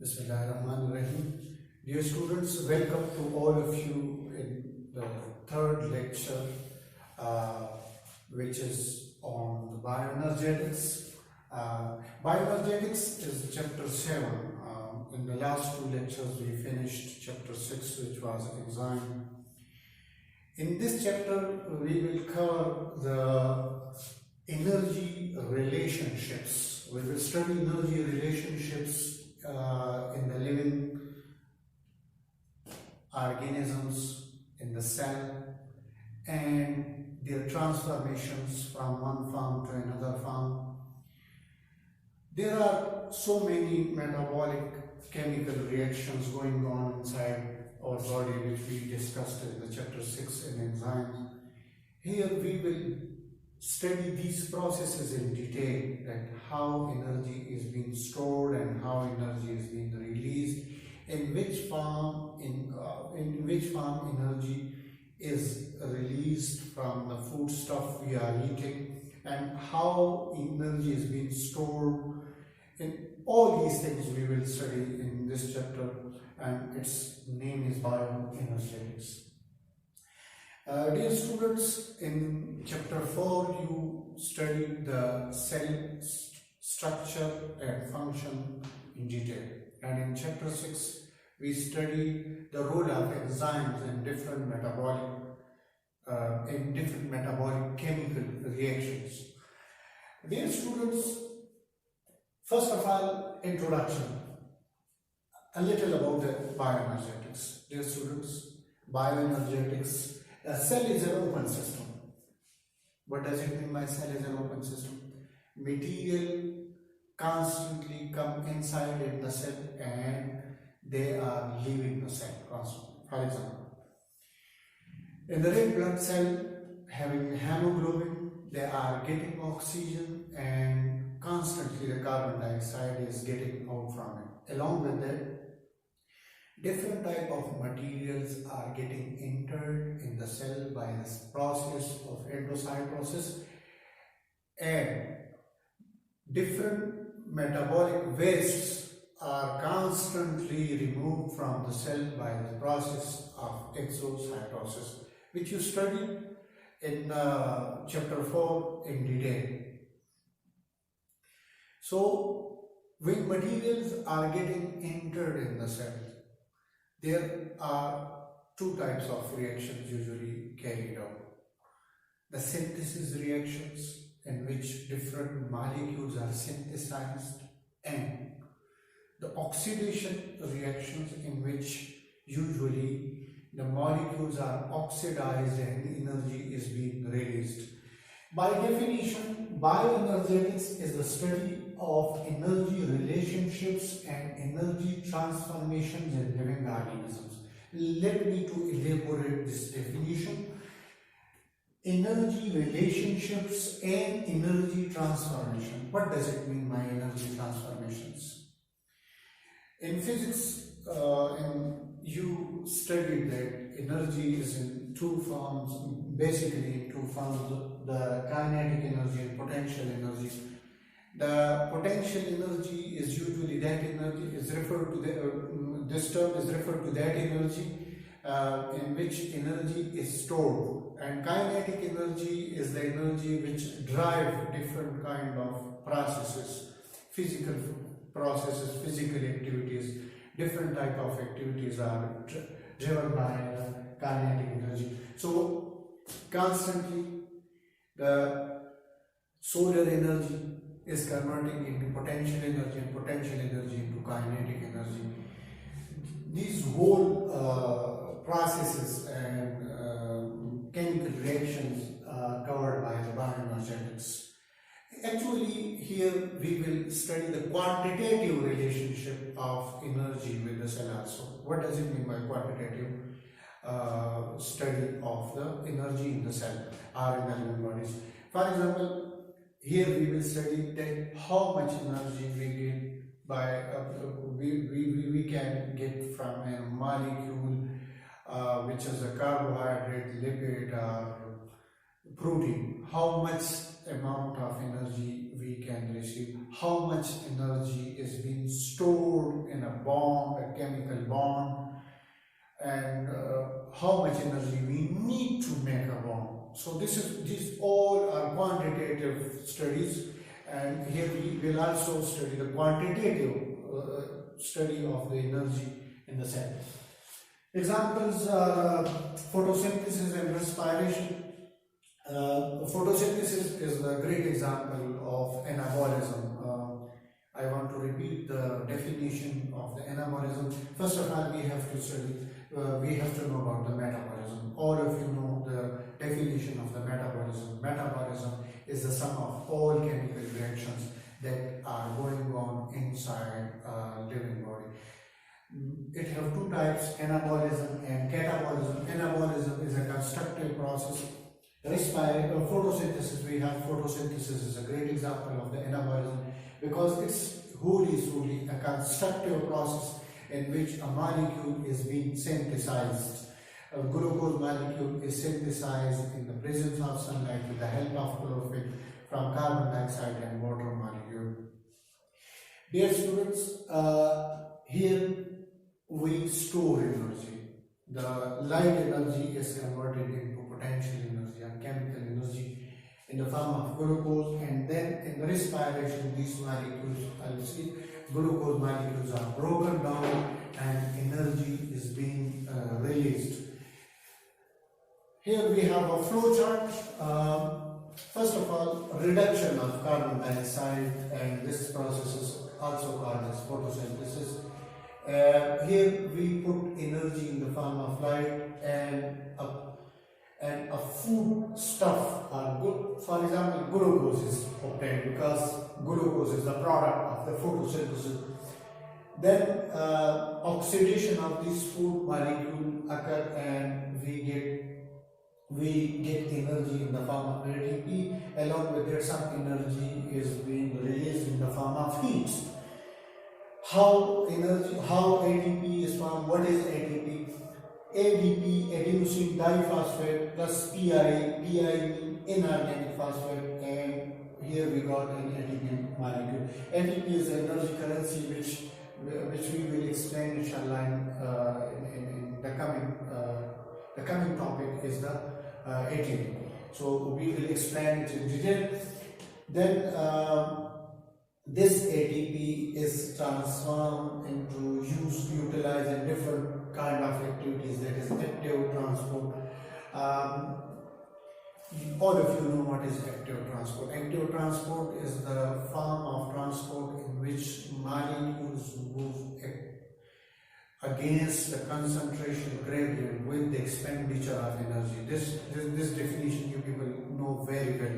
Bismillahirrahmanirrahim. Dear students, welcome to all of you in the third lecture, which is on the bioenergetics. Bioenergetics is chapter 7. In the last two lectures, we finished chapter 6, which was enzyme. In this chapter, we will cover the energy relationships. We will study energy relationships in the living organisms in the cell and their transformations from one form to another form. There are so many metabolic chemical reactions going on inside our body, which we discussed in the chapter 6 in enzymes. Here we will study these processes in detail, that how energy is being stored and how energy is being released, in which form energy is released from the food stuff we are eating, and how energy is being stored. In all these things we will study in this chapter, and its name is bioenergetics. Dear students, in chapter 4 you studied the cell structure and function in detail, and in chapter 6 we studied the role of enzymes in different metabolic chemical reactions. Dear students, first of all, introduction, a little about the bioenergetics. Dear students, bioenergetics, a cell is an open system. What does it mean by cell is an open system? Material constantly come inside in the cell and they are leaving the cell constantly. For example, in the red blood cell having hemoglobin, they are getting oxygen and constantly the carbon dioxide is getting out from it. Along with that, different type of materials are getting entered in the cell by this process of endocytosis, and different metabolic wastes are constantly removed from the cell by the process of exocytosis, which you studied in chapter 4 in detail. So, when materials are getting entered in the cell, there are two types of reactions usually carried out. The synthesis reactions, in which different molecules are synthesized, and the oxidation reactions, in which usually the molecules are oxidized and energy is being released. By definition, bioenergetics is the study of energy relationships and energy transformations in living organisms. Let me to elaborate this definition. Energy relationships and energy transformation. What does it mean by energy transformations? In physics, you studied that energy is in two forms, basically in two forms, the kinetic energy and potential energy. The potential energy is usually that energy is referred to this term is referred to that energy in which energy is stored, and kinetic energy is the energy which drive different kind of processes, physical processes, physical activities. Different type of activities are driven by kinetic energy. So constantly the solar energy is converting into potential energy and potential energy into kinetic energy. These whole processes and chemical reactions are covered by the bioenergetics. Actually, here we will study the quantitative relationship of energy with the cell also. What does it mean by quantitative study of the energy in the cell or in the living bodies? For example, here we will study that how much energy we get by we can get from a molecule which is a carbohydrate, lipid, or protein. How much amount of energy we can receive, how much energy is being stored in a body much energy we need to make a bomb. So these all are quantitative studies, and here we will also study the quantitative study of the energy in the cell. Examples are photosynthesis and respiration. Photosynthesis is a great example of anabolism. I want to repeat the definition of the anabolism. First of all, we have to know about the metabolism. All of you know the definition of the metabolism. Metabolism is the sum of all chemical reactions that are going on inside a living body. It have two types, anabolism and catabolism. Anabolism is a constructive process. Photosynthesis, we have photosynthesis is a great example of the anabolism, because it's wholly a constructive process in which a molecule is being synthesized. A glucose molecule is synthesized in the presence of sunlight with the help of chlorophyll from carbon dioxide and water molecule. Dear students, here we store energy. The light energy is converted into potential energy and chemical energy in the form of glucose, and then in the respiration these molecules, glucose molecules are broken down and energy is being released. Here we have a flow chart. First of all, reduction of carbon dioxide, and this process is also called as photosynthesis. Here we put energy in the form of light and a food stuff are good. For example, glucose is obtained because glucose is the product of the photosynthesis. Then oxidation of this food molecule occur, and we get energy in the form of ATP. Along with that, some energy is being released in the form of heat. How ATP is formed? What is ATP? ADP, adenosine diphosphate, plus PI means inorganic phosphate, and here we got an ATP molecule. ATP is the energy currency which we will explain inshallah in the coming topic is the ATP. So we will explain it in detail. Then this ATP is transformed into utilized in different kind of activities, that is active transport. All of you know what is active transport. Active transport is the form of transport in which molecules move against the concentration gradient with the expenditure of energy. This definition you people know very well.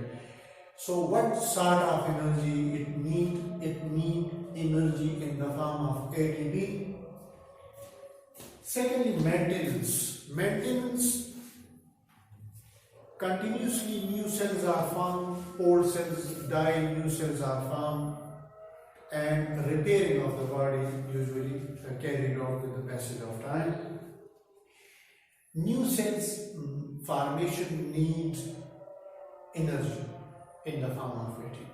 So what sort of energy it need? It need energy in the form of ATP. Secondly, maintenance. Maintenance, continuously new cells are formed, old cells die, new cells are formed, and repairing of the body usually carried out with the passage of time. New cells formation needs energy in the form of ATP.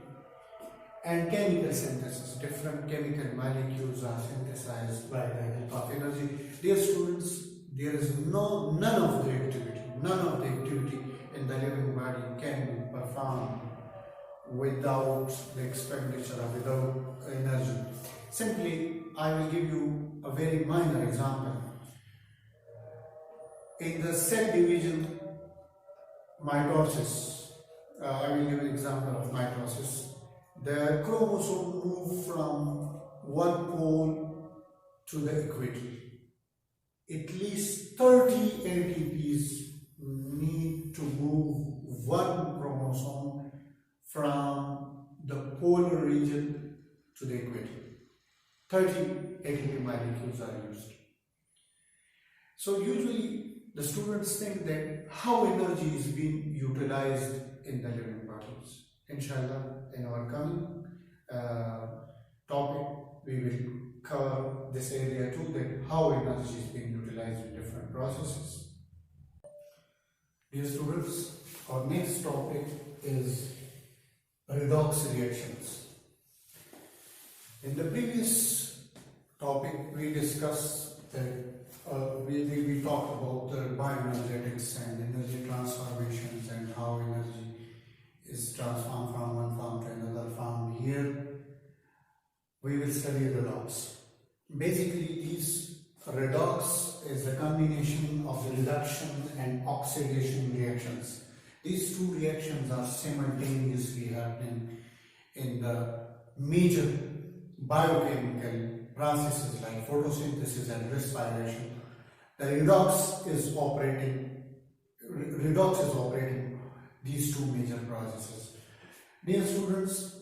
And chemical synthesis, different chemical molecules are synthesized by the help of energy. Dear students, there is none of the activity in the living body can be performed without the expenditure or without energy. Simply, I will give you a very minor example. In the cell division, mitosis, I will give an example of mitosis. The chromosome move from one pole to the equator. At least 30 ATPs need to move one chromosome from the polar region to the equator. 30 ATP molecules are used. So usually the students think that how energy is being utilized in the living bodies. Inshallah, in our coming topic, we will cover this area too, that how energy is being utilized in different processes. Dear students, our next topic is redox reactions. In the previous topic, we discussed that we talked about the bioenergetics and energy transformations and how energy is transformed from one form to another form. Here we will study redox. Basically, these redox is a combination of the reduction and oxidation reactions. These two reactions are simultaneously happening in the major biochemical processes like photosynthesis and respiration. The redox is operating these two major processes. Dear students,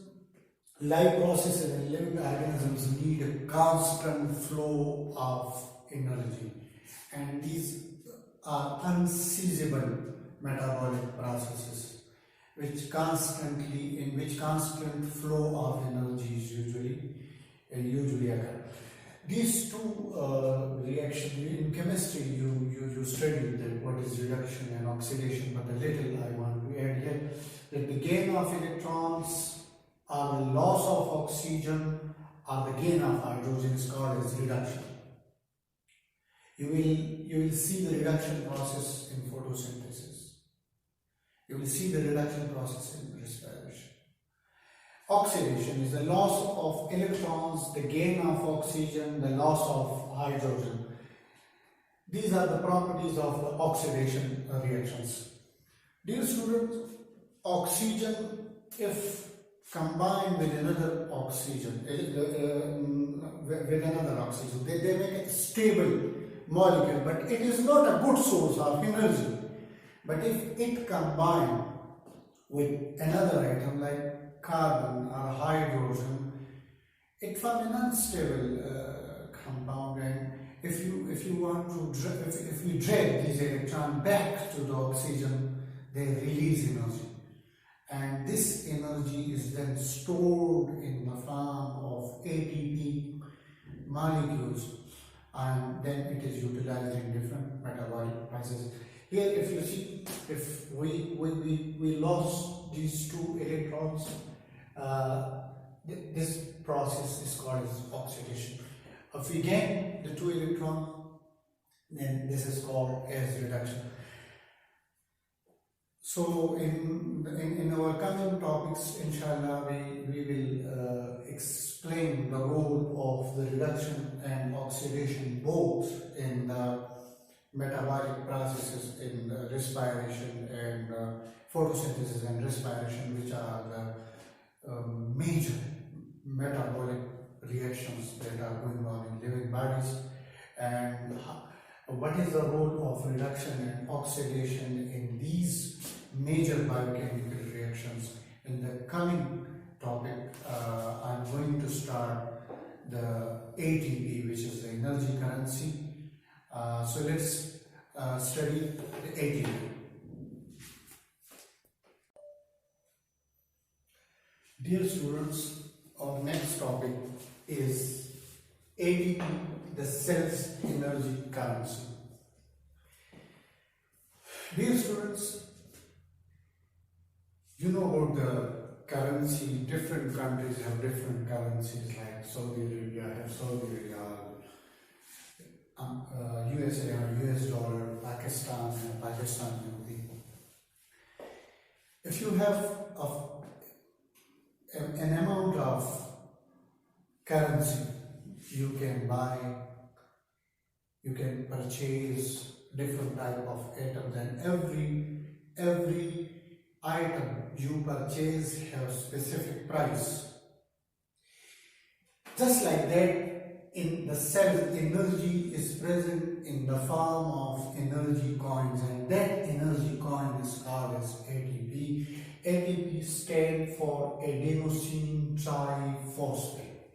life processes in living organisms need a constant flow of energy, and these are unseizable metabolic processes in which constant flow of energy is usually occur. These two reactions in chemistry you studied that what is reduction and oxidation, but a little I want to add here that the gain of electrons or the loss of oxygen or the gain of hydrogen is called as reduction. You will see the reduction process in photosynthesis. You will see the reduction process in respiration. Oxidation is the loss of electrons, the gain of oxygen, the loss of hydrogen. These are the properties of the oxidation reactions. Dear students, oxygen, if combined with another oxygen, they make a stable molecule, but it is not a good source of energy. But if it combined with another item like carbon or hydrogen, it forms an unstable compound, and if we drag these electrons back to the oxygen, they release energy, and this energy is then stored in the form of ATP molecules, and then it is utilized in different metabolic processes. Here, if you see, if we lost these two electrons, this process is called as oxidation. If we gain the two electrons, then this is called as reduction. So in our coming topics, inshallah, we will explain the role of the reduction and oxidation both in the metabolic processes in respiration and photosynthesis and respiration, which are the major metabolic reactions that are going on in living bodies, and what is the role of reduction and oxidation in these major biochemical reactions. In the coming topic, I'm going to start the ATP, which is the energy currency. So let's study the ATP. Dear students, our next topic is ATP, the cell's energy currency. Dear students, you know about the currency. Different countries have different currencies, like Saudi Arabia have Saudi Riyal, USA have US dollar, Pakistan have Pakistan rupee. If you have an amount of currency, you can buy, you can purchase different type of items, and every item you purchase has specific price. Just like that, in the cell, energy is present in the form of energy coins, and that energy coin is called as ATP. ATP stands for adenosine triphosphate.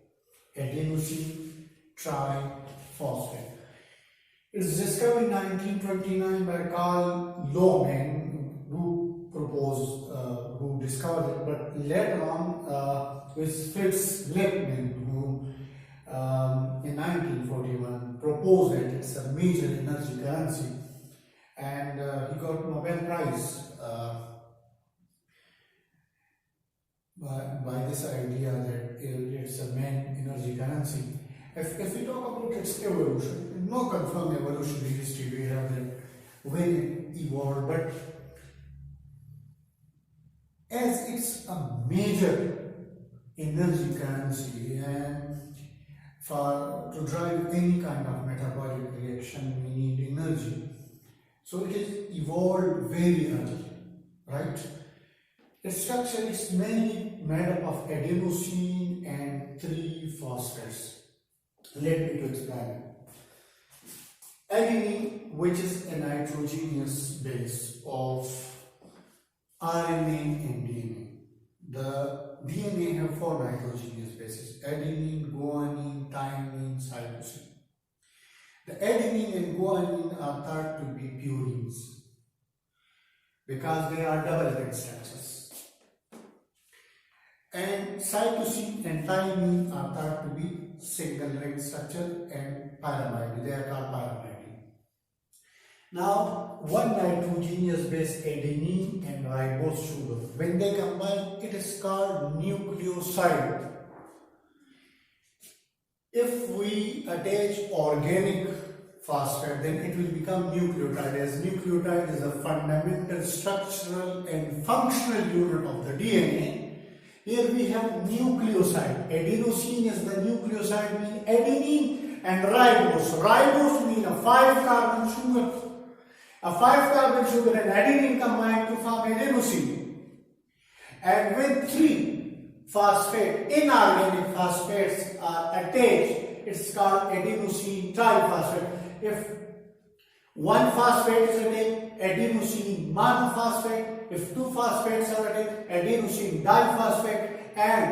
Adenosine triphosphate. It was discovered in 1929 by Carl Lohmann, who discovered it, but later on with Fritz Lehmann, who in 1941 proposed that it's a major energy currency, and he got Nobel Prize by this idea that it's a main energy currency. If we talk about its evolution, no confirmed evolutionary history. We have that when it evolved, but as it's a major energy currency, and to drive any kind of metabolic reaction, we need energy. So it is evolved very early, right? Its structure is mainly made up of adenosine and 3 phosphates. Let me to explain. Adenine, which is a nitrogenous base of RNA and DNA. The DNA have 4 nitrogenous bases: adenine, guanine, thymine, cytosine. The adenine and guanine are thought to be purines because they are double-ring structures. And cytosine and thymine are thought to be single-ring structure and pyrimide. They are called pyrimide. Now, one nitrogenous base, adenine and ribose sugar, when they combine, it is called nucleoside. If we attach organic phosphate, then it will become nucleotide, as nucleotide is a fundamental structural and functional unit of the DNA. Here we have nucleoside. Adenosine is the nucleoside, mean adenine, and ribose. Ribose means a 5-carbon sugar. A 5-carbon sugar and adenine combine to form adenosine. And when 3 phosphate, inorganic phosphates are attached, it's called adenosine triphosphate. If 1 phosphate is attached, adenosine monophosphate. If 2 phosphates are attached, adenosine diphosphate, and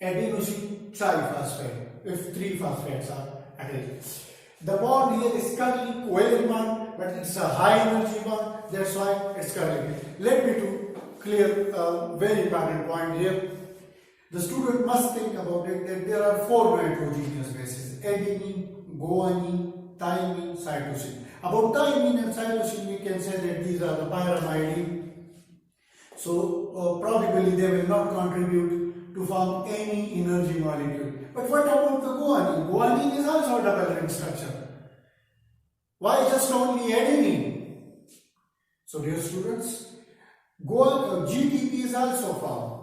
adenosine triphosphate if 3 phosphates are attached. The bond here is currently covalent bond, but it's a high energy bond, that's why it's currently. Let me to clear a very important point here. The student must think about it that there are 4 nitrogenous bases: adenine, guanine, thymine, cytosine. About thymine and cytosine, we can say that these are the pyrimidine. So probably they will not contribute to form any energy molecule. But what about the guanine? Guanine is also a double-ring structure. Why just only adenine? So dear students, GTP is also found.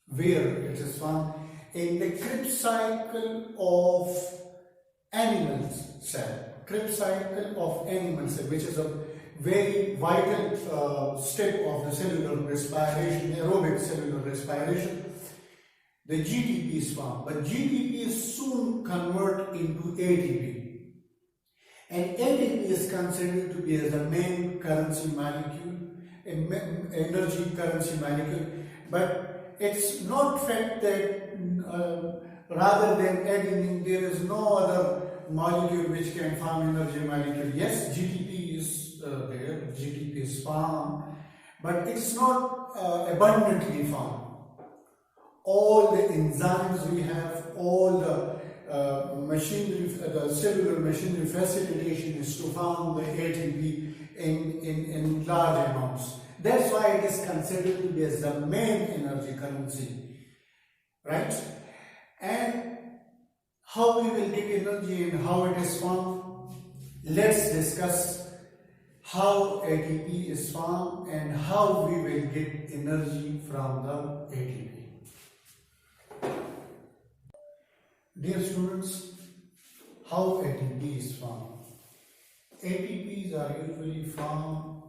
Where it is found? In the Krebs cycle of animal cell. Krebs cycle of animal cell, which is a very vital step of the cellular respiration, aerobic cellular respiration. The GTP is found, but GTP is soon converted into ATP. And ATP is considered to be as the main currency molecule, energy currency molecule, but it's not fact that rather than adenine there is no other molecule which can form energy molecule. Yes, GTP is there, GTP is found, but it's not abundantly found. All the enzymes we have, all the machinery, the cellular machinery facilitation is to form the ATP in large amounts. That's why it is considered to be as the main energy currency, right? And how we will get energy and how it is formed, let's discuss how ATP is formed and how we will get energy from the ATP. Dear students, how ATP is formed? ATPs are usually formed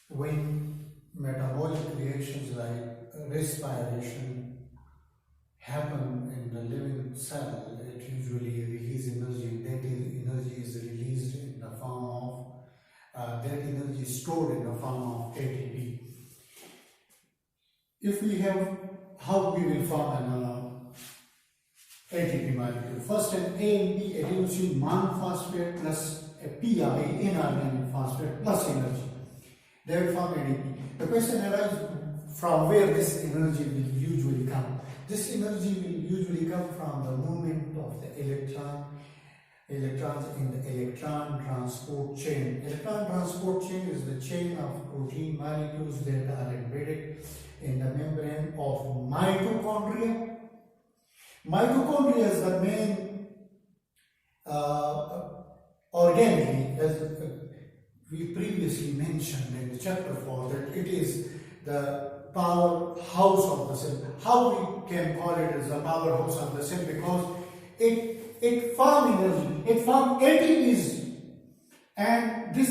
when metabolic reactions like respiration happen in the living cell. It usually releases energy, and that energy is released in the form of that energy is stored in the form of ATP. If we have, how we will form an ATP molecule? First, an AMP, adenosine monophosphate, plus a PI, inorganic phosphate, plus energy. They will form ADP. The question arises from where this energy will usually come. This energy will usually come from the movement of the electrons in the electron transport chain. Electron transport chain is the chain of protein molecules that are embedded in the membrane of mitochondria. Mitochondria is the main uh, organically, as we previously mentioned in the chapter 4, that it is the powerhouse of the cell. How we can call it as the powerhouse of the cell? Because it farm energy, it farm ATPs, and this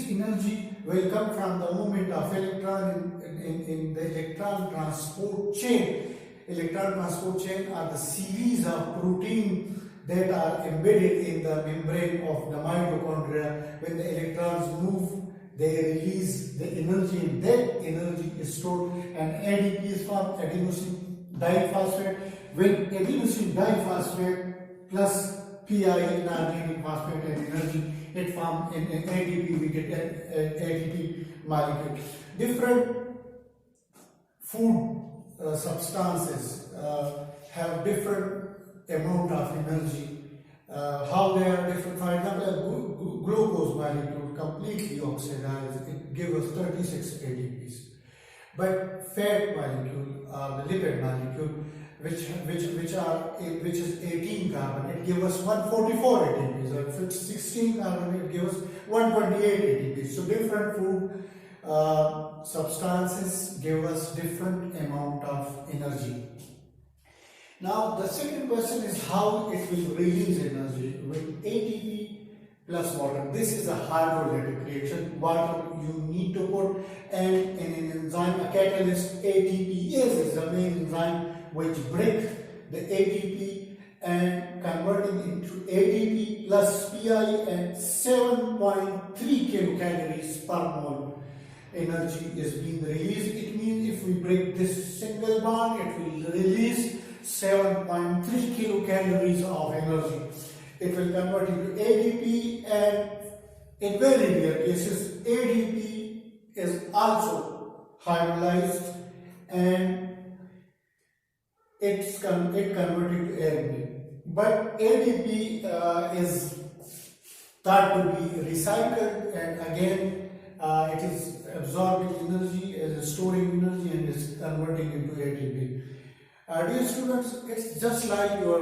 energy will come from the movement of electron in the electron transport chain. Electron transport chain are the series of protein that are embedded in the membrane of the mitochondria. When the electrons move, they release the energy, and that energy is stored, and ADP is formed, adenosine diphosphate. When adenosine diphosphate plus PI, arginine phosphate, and energy, it forms in ADP, we get ADP molecule. Different food substances have different amount of energy. How they are different? For example, glucose molecule completely oxidized, it gives us 36 ADPs. But fat molecule, the lipid molecule, which is 18 carbon, it gives us 144 ATPs. Or if it's 16 carbon, it gives us 128 ATPs. So different food substances give us different amount of energy. Now the second question is how it will release energy with ATP plus water. This is a hydrolytic reaction. Water you need to put, and in an enzyme, a catalyst, ATPase is the main enzyme which breaks the ATP and converting into ADP plus PI, and 7.3 kilocalories per mole energy is being released. It means if we break this single bond, it will release 7.3 kilocalories of energy. It will convert into ADP, and in very rare cases, ADP is also hydrolyzed and it converted to ADP. But ADP is thought to be recycled, and again it is absorbing energy, is storing energy, and is converting into ATP. Dear students, it's just like your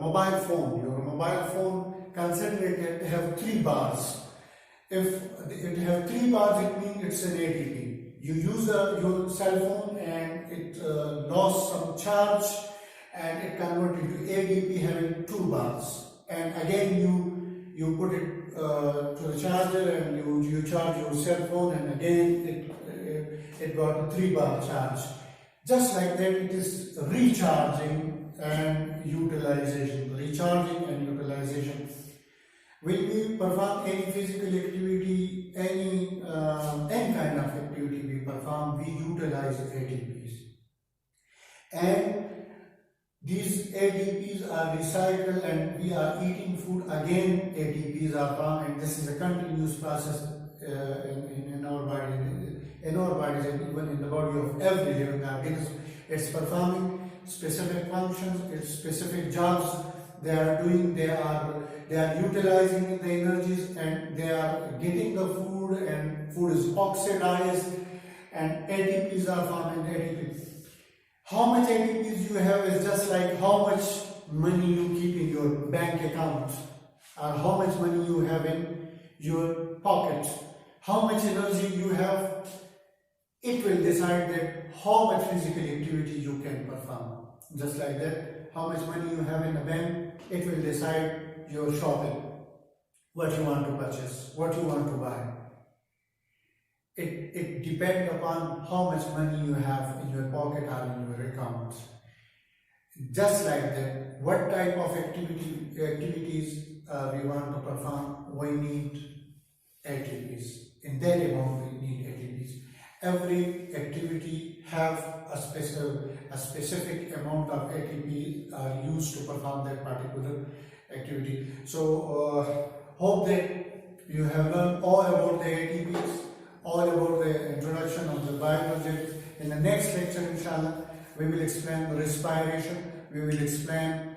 mobile phone. Your mobile phone, consider it have 3 bars. If it have 3 bars, it means it's an ATP. You use your cell phone and it lost some charge and it converted into ADP having 2 bars. And again you put it to the charger and you charge your cell phone, and again it got a 3 bar charge. Just like that, it is recharging and utilization. Recharging and utilization. When we perform any physical activity, any kind of activity we perform, we utilize ATPs. And these ATPs are recycled, and we are eating food, again ATPs are formed, and this is a continuous process in our body. In our bodies, and even in the body of every living organism. It's performing specific functions, it's specific jobs they are doing, they are utilizing the energies, and they are getting the food, and food is oxidized, and ATPs are formed in ATP. How much ATPs you have is just like how much money you keep in your bank account, or how much money you have in your pocket. How much energy you have, it will decide that how much physical activity you can perform. Just like that, how much money you have in the bank, it will decide your shopping, what you want to purchase, what you want to buy. It depends upon how much money you have in your pocket or in your account. Just like that, what type of activities we want to perform, we need ATPs. In that amount, we need ATPs. Every activity have a specific amount of ATP used to perform that particular activity. So hope that you have learned all about the ATPs, all about the introduction of the biology. In the next lecture, inshallah, we will explain respiration, we will explain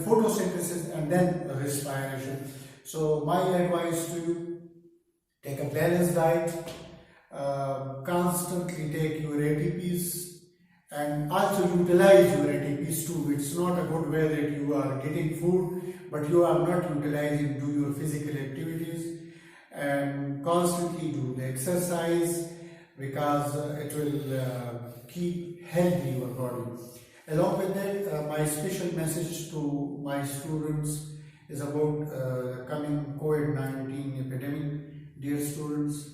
photosynthesis, and then respiration. So my advice to you, take a balanced diet, constantly take your ATPs, and also utilize your ATPs too. It's not a good way that you are getting food but you are not utilizing, do your physical activities and constantly do the exercise, because it will keep healthy your body. Along with that, my special message to my students is about coming COVID-19 epidemic. Dear students,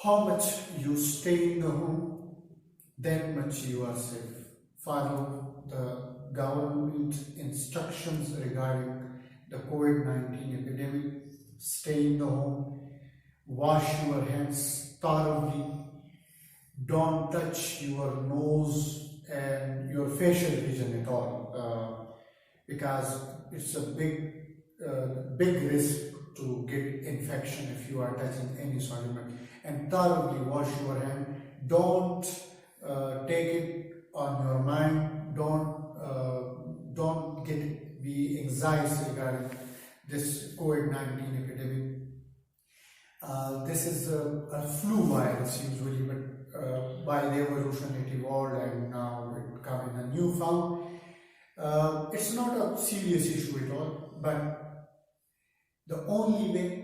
how much you stay in the home, that much you are safe. Follow the government instructions regarding the COVID-19 epidemic. Stay in the home, wash your hands thoroughly, don't touch your nose and your facial region at all, because it's a big risk to get infection if you are touching any solid. And thoroughly wash your hand. Don't take it on your mind. Don't be anxious regarding this COVID-19 epidemic. This is a flu virus usually, but by the evolution it evolved and now it come in a new form. It's not a serious issue at all, but the only way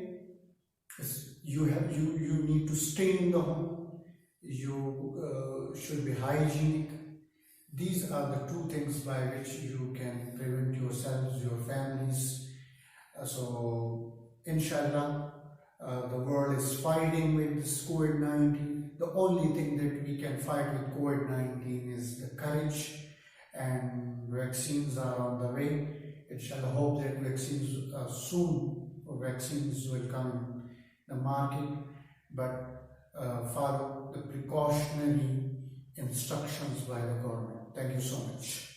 is you need to stay in the home. You should be hygienic. These are the two things by which you can prevent yourselves, your families. So inshallah, the world is fighting with this COVID-19. The only thing that we can fight with COVID-19 is the courage, and vaccines are on the way. Inshallah, hope that vaccines will come in the market, but follow the precautionary instructions by the government. Thank you so much.